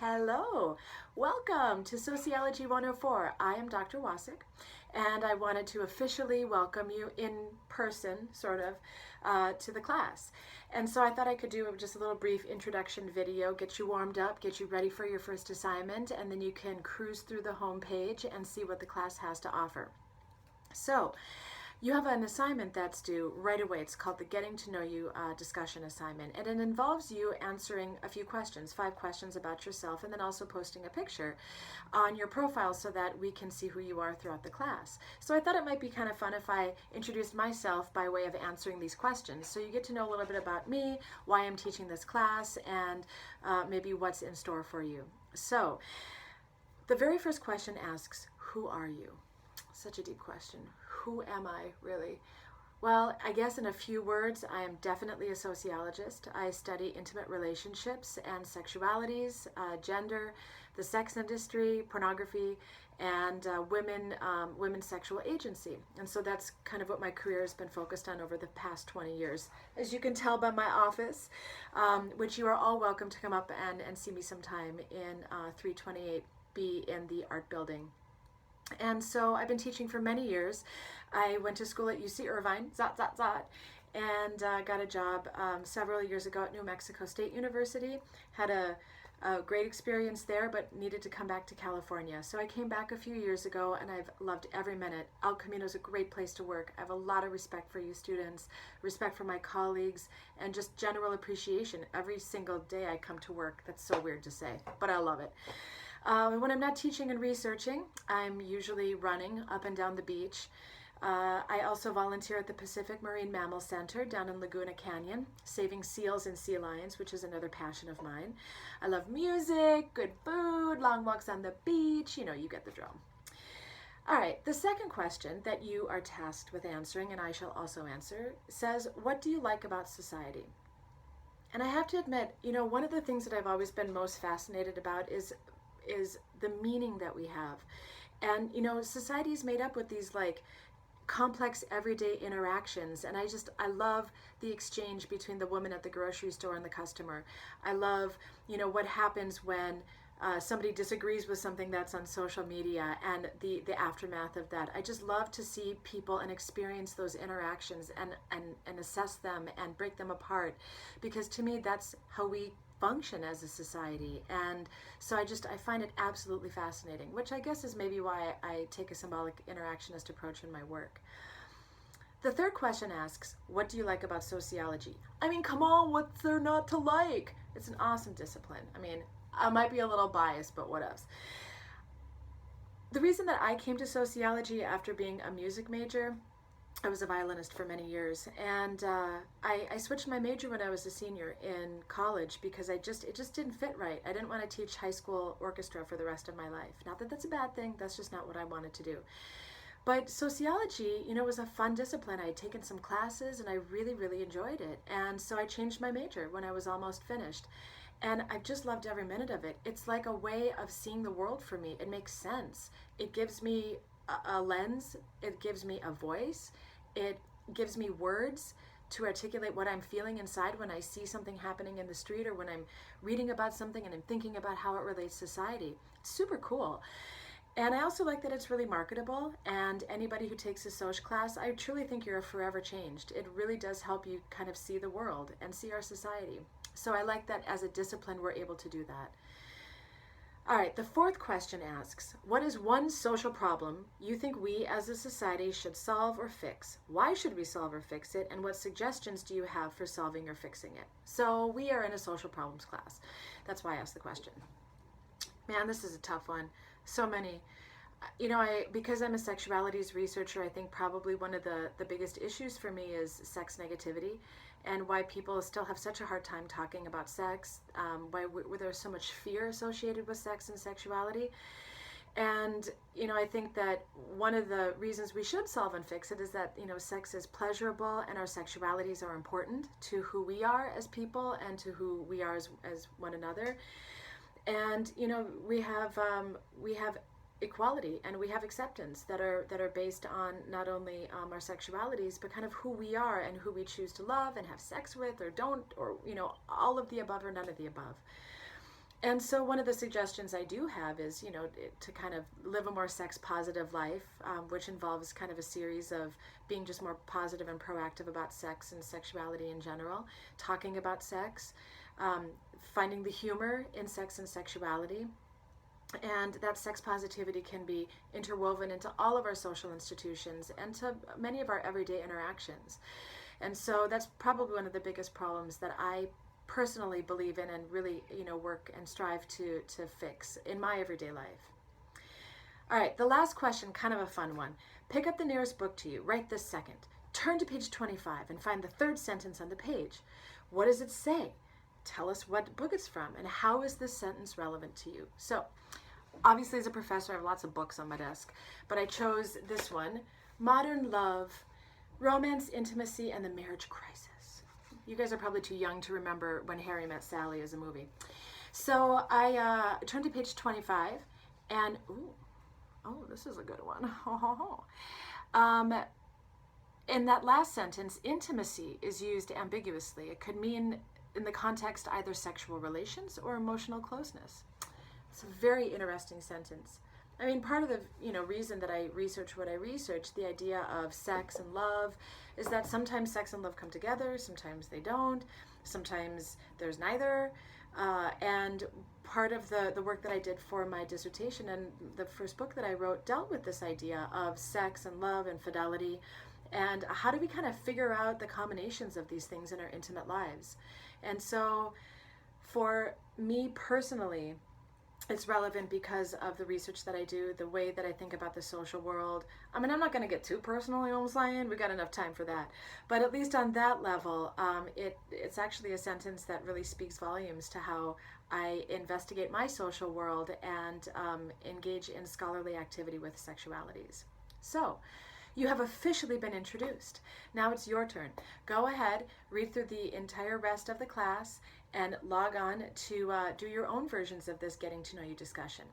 Hello, welcome to Sociology 104. I am Dr. Wasik, and I wanted to officially welcome you in person, sort of, to the class. And so I thought I could do just a little brief introduction video, get you warmed up, get you ready for your first assignment, and then you can cruise through the home page and see what the class has to offer. So, you have an assignment that's due right away. It's called the Getting to Know You discussion assignment, and it involves you answering a few questions, 5 questions about yourself, and then also posting a picture on your profile so that we can see who you are throughout the class. So I thought it might be kind of fun if I introduced myself by way of answering these questions. So you get to know a little bit about me, why I'm teaching this class, and maybe what's in store for you. So the very first question asks, who are you? Such a deep question. Who am I, really? Well, I guess in a few words, I am definitely a sociologist. I study intimate relationships and sexualities, gender, the sex industry, pornography, and women's sexual agency. And so that's kind of what my career has been focused on over the past 20 years. As you can tell by my office, which you are all welcome to come up and see me sometime in 328B in the art building. And so I've been teaching for many years. I went to school at UC Irvine, and got a job several years ago at New Mexico State University. Had a great experience there, but needed to come back to California. So I came back a few years ago, and I've loved every minute. El Camino is a great place to work. I have a lot of respect for you students, respect for my colleagues, and just general appreciation. Every single day I come to work. That's so weird to say, but I love it. When I'm not teaching and researching, I'm usually running up and down the beach. I also volunteer at the Pacific Marine Mammal Center down in Laguna Canyon, saving seals and sea lions, which is another passion of mine. I love music, good food, long walks on the beach, you get the drill. All right, the second question that you are tasked with answering, and I shall also answer, says, what do you like about society? And I have to admit, one of the things that I've always been most fascinated about is the meaning that we have. And society is made up with these complex everyday interactions, and I love the exchange between the woman at the grocery store and the customer. I love what happens when somebody disagrees with something that's on social media and the aftermath of that. I just love to see people and experience those interactions and assess them and break them apart, because to me that's how we function as a society. And so I find it absolutely fascinating, which I guess is maybe why I take a symbolic interactionist approach in my work. The third question asks, what do you like about sociology? I mean, come on, what's there not to like? It's an awesome discipline. I mean, I might be a little biased, but what else? The reason that I came to sociology after being a music major, I was a violinist for many years, and I switched my major when I was a senior in college because it just didn't fit right. I didn't want to teach high school orchestra for the rest of my life. Not that that's a bad thing, that's just not what I wanted to do. But sociology, was a fun discipline. I had taken some classes and I really, really enjoyed it. And so I changed my major when I was almost finished. And I've just loved every minute of it. It's like a way of seeing the world for me. It makes sense. It gives me a lens. It gives me a voice. It gives me words to articulate what I'm feeling inside when I see something happening in the street, or when I'm reading about something and I'm thinking about how it relates to society. It's super cool. And I also like that it's really marketable, and anybody who takes a Soc class, I truly think you're forever changed. It really does help you kind of see the world and see our society. So I like that as a discipline we're able to do that. All right, the fourth question asks, what is one social problem you think we as a society should solve or fix? Why should we solve or fix it? And what suggestions do you have for solving or fixing it? So we are in a social problems class. That's why I asked the question. Man, this is a tough one. So many. Because I'm a sexualities researcher, I think probably one of the biggest issues for me is sex negativity, and why people still have such a hard time talking about sex, why there's so much fear associated with sex and sexuality. And, I think that one of the reasons we should solve and fix it is that, sex is pleasurable and our sexualities are important to who we are as people and to who we are as one another. And, we have equality and we have acceptance that are based on not only our sexualities, but kind of who we are and who we choose to love and have sex with or don't, or all of the above or none of the above. And so one of the suggestions I do have is, you know, to kind of live a more sex positive life, which involves kind of a series of being just more positive and proactive about sex and sexuality in general, talking about sex, finding the humor in sex and sexuality. And that sex positivity can be interwoven into all of our social institutions and to many of our everyday interactions. And so that's probably one of the biggest problems that I personally believe in and really, you know, work and strive to fix in my everyday life. All right, the last question, kind of a fun one. Pick up the nearest book to you right this second. Turn to page 25 and find the third sentence on the page. What does it say? Tell us what book it's from and how is this sentence relevant to you? So, obviously as a professor, I have lots of books on my desk, but I chose this one, Modern Love, Romance, Intimacy, and the Marriage Crisis. You guys are probably too young to remember When Harry Met Sally as a movie. So I turned to page 25 and, oh, this is a good one. In that last sentence, intimacy is used ambiguously. It could mean in the context either sexual relations or emotional closeness. It's a very interesting sentence. I mean, part of the reason that I research what I research, the idea of sex and love, is that sometimes sex and love come together, sometimes they don't, sometimes there's neither. And part of the work that I did for my dissertation and the first book that I wrote dealt with this idea of sex and love and fidelity, and how do we kind of figure out the combinations of these things in our intimate lives. And so for me personally, it's relevant because of the research that I do, the way that I think about the social world. I mean, I'm not going to get too personal, you know what I'm saying? We got enough time for that. But at least on that level, it's actually a sentence that really speaks volumes to how I investigate my social world and engage in scholarly activity with sexualities. So, you have officially been introduced. Now it's your turn. Go ahead, read through the entire rest of the class, and log on to do your own versions of this Getting to Know You discussion.